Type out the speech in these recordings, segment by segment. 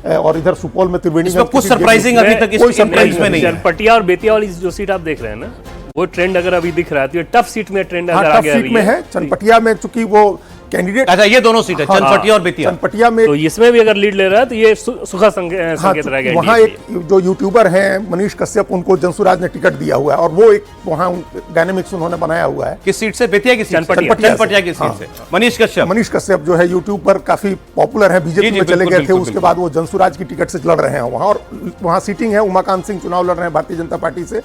और इधर सुपौल में त्रिवेणी कुछ सरप्राइजिंग अभी तक कोई सरप्राइज में नहीं है। चनपटिया और बेतिया वाली जो सीट आप देख रहे हैं ना, वो ट्रेंड अगर अभी दिख रहा है तो ये टफ सीट में ट्रेंड अगर आ गया सीट में है। चनपटिया में चूंकि वो कैंडिडेट, अच्छा ये दोनों सीट है, चनपटिया और बेतिया। चनपटिया में तो इसमें भी अगर लीड ले रहा है तो ये सुखद संकेत रहेगा। वहाँ एक जो यूट्यूबर हैं मनीष कश्यप, उनको जनसुराज ने टिकट दिया हुआ है और वो एक वहाँ डायनेमिक्स उन्होंने बनाया हुआ है। किस सीट से? बेतिया की सीट? चनपटिया की सीट से मनीष कश्यप जो है यूट्यूब पर काफी पॉपुलर है, बीजेपी में चले गए थे, उसके बाद वो जनसुराज की टिकट से लड़ रहे हैं वहाँ, और वहाँ सीटिंग है। उमाकांत सिंह चुनाव लड़ रहे हैं भारतीय जनता पार्टी से।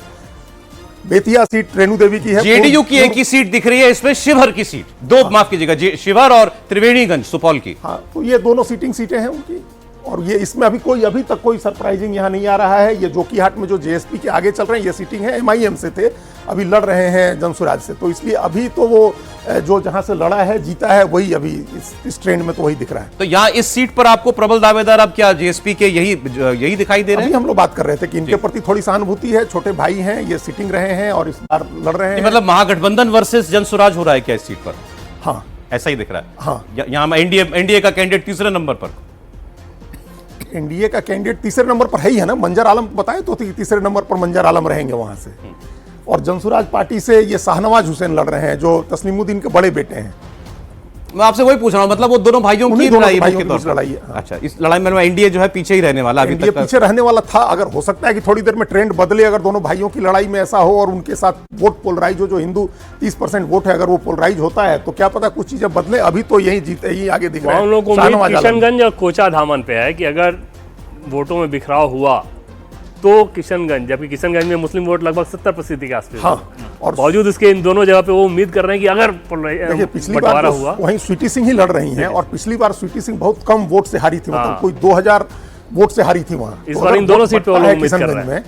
बेतिया सीट रेणु देवी की है। जेडीयू की एक ही सीट दिख रही है इसमें, शिवहर की सीट, दो माफ कीजिएगा, शिवहर और त्रिवेणीगंज सुपौल की। हाँ, तो ये दोनों सीटिंग सीटें हैं उनकी, और ये इसमें अभी तक कोई सरप्राइजिंग यहाँ नहीं आ रहा है। ये जोकीहाट में जो जेएसपी के आगे चल रहे हैं, ये सीटिंग है एमआईएम से थे, अभी लड़ रहे हैं जनसुराज से, तो इसलिए अभी तो वो जो जहां से लड़ा है जीता है वही अभी इस ट्रेंड में तो वही दिख रहा है। तो यहाँ इस सीट पर आपको प्रबल दावेदार अब क्या जेएसपी के यही दिखाई दे रहे हैं? अभी हम लोग बात कर रहे थे कि इनके प्रति थोड़ी सहानुभूति है, छोटे भाई हैं, ये सिटिंग रहे हैं और इस बार लड़ रहे हैं। मतलब महागठबंधन वर्सेस जनसुराज हो रहा है क्या इस सीट पर? हाँ, ऐसा ही दिख रहा है। हाँ, यहाँ एनडीए का कैंडिडेट तीसरे नंबर पर, एनडीए का कैंडिडेट तीसरे नंबर पर है ही है ना, मंजर आलम बताए तो तीसरे नंबर पर मंजर आलम रहेंगे वहां से, और जनसुराज पार्टी से ये शाहनवाज हुसैन लड़ रहे हैं जो तस्लीमुद्दीन के बड़े बेटे हैं। मैं आपसे वही पूछ रहा हूं, मतलब वो दोनों भाइयों की लड़ाई है। अच्छा, इस लड़ाई में एनडीए जो है पीछे ही रहने वाला, अभी तक पीछे रहने वाला था। अगर हो सकता है कि थोड़ी देर में ट्रेंड बदले, अगर दोनों भाइयों की लड़ाई में ऐसा हो और उनके साथ वोट पोलराइज हो, जो हिंदू 30% वोट है, अगर वो पोलराइज होता है तो क्या पता कुछ चीजें बदले। अभी तो यही जीते ही आगे दिख रहा है। हम लोग को किशनगंज और कोचा धामन पे है कि अगर वोटों में बिखराव हुआ तो किशनगंज, जबकि किशनगंज में मुस्लिम वोट लगभग 70% के आसपास, हाँ, और बावजूद इसके इन दोनों जगह पे वो उम्मीद कर रहे हैं कि अगर पिछली बार हुआ वहीं स्वीटी सिंह ही लड़ रही हैं, और पिछली बार स्वीटी सिंह बहुत कम वोट से हारी थी, मतलब कोई 2000 वोट से हारी थी वहां। इस बार इन दोनों सीट पे वो लोग उम्मीद कर रहे हैं।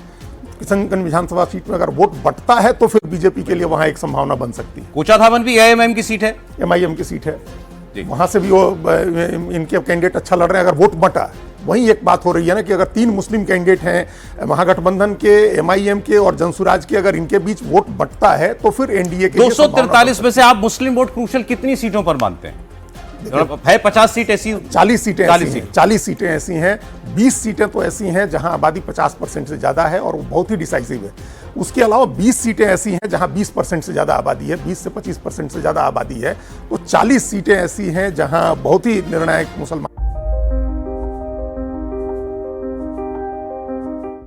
किशनगंज विधानसभा सीट में अगर वोट बंटता है तो फिर बीजेपी के लिए वहां एक संभावना बन सकती है। कोचा धामन भी एएमएम की सीट है, एमआईएम की सीट है, वहां से भी वो इनके कैंडिडेट अच्छा लड़ रहे हैं। अगर वोट बंटा, वहीं एक बात हो रही है ना कि अगर 3 मुस्लिम कैंडिडेट हैं महागठबंधन के, एमआईएम के और जनसुराज के, अगर इनके बीच वोट बंटता है तो फिर एनडीए के 243 में से आप मुस्लिम वोट क्रूशल कितनी सीटों पर मानते हैं? है 50 सीट ऐसी, 40 सीटें ऐसी हैं, 20 सीटें तो ऐसी हैं जहां आबादी 50% से ज्यादा है और वो बहुत ही डिसाइसिव है। उसके अलावा 20 सीटें ऐसी हैं जहां 20% से ज्यादा आबादी है, 20 से 25% से ज्यादा आबादी है। तो 40 सीटें ऐसी हैं जहां बहुत ही निर्णायक मुसलमान